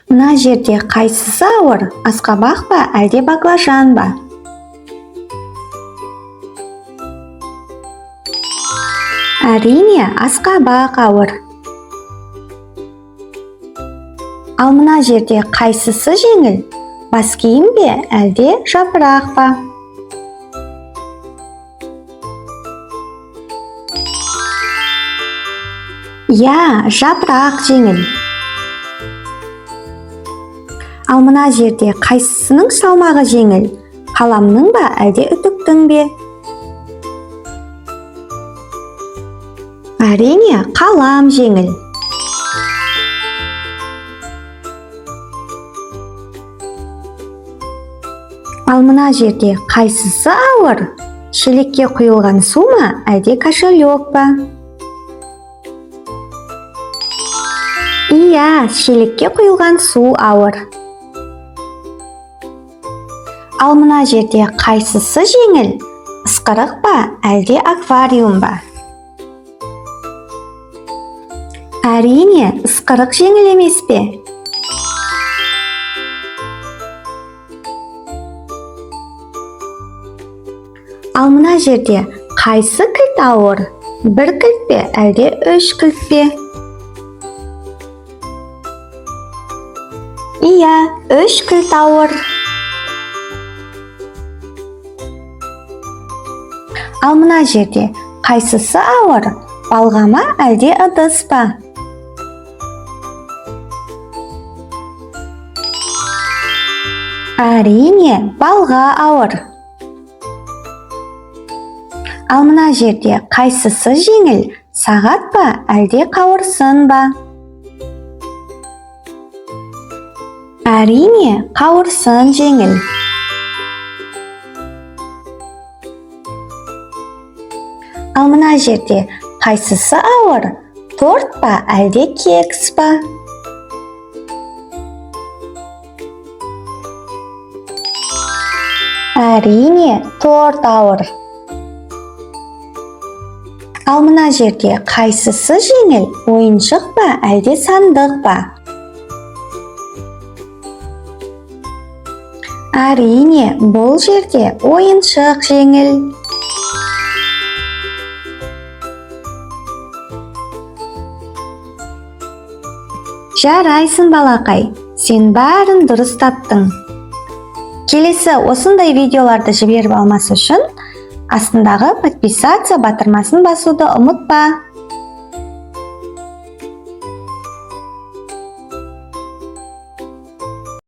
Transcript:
Мына жерде қайсысы ауыр? Асқабақ па, әлде баклажан ба? Әрине, асқабақ ауыр. Ал мына жерде қайсысы жеңіл? Бас киім бе, әлде жапырақ па? Я, жапырақ жеңіл. Ал мына жерде қайсысының салмағы жеңіл? Қаламның ба, әлде үтіктің бе? Әрине, қалам жеңіл. Ал мына жерде қайсысы ауыр? Шелекке құйылған су ма, әлде кошелек па? Иә, шелекке құйылған су ауыр. Ал мына жерде қайсысы жеңіл? Ысқырық па, әлде аквариум ба? Әрине, ысқырық жеңіл емес пе? Ал мына жерде қайсы кілт ауыр? Бір кілт пе, әлде 3 кілт пе? Иә, 3 кілт ауыр. Ал мына жерде қайсысы ауыр? Балға ма, әлде ыдыс па? Әрине, балға ауыр. Ал мына жерде қайсысы жеңіл? Сағат па, әлде қауырсын ба? Әрине, қауырсын жеңіл. Ал мына жерде қайсысы ауыр? Торт па, әлде кекс па? Әрине, торт ауыр. Ал мына жерде қайсысы жеңіл? Ойыншық па, әлде сандық па? Әрине, бұл жерде ойыншық жеңіл. Жарайсың балақай, сен бәрін дұрыс таптың. Келесі осындай видеоларды жіберіп алмас үшін астындағы подписаться батырмасын басуды ұмытпа.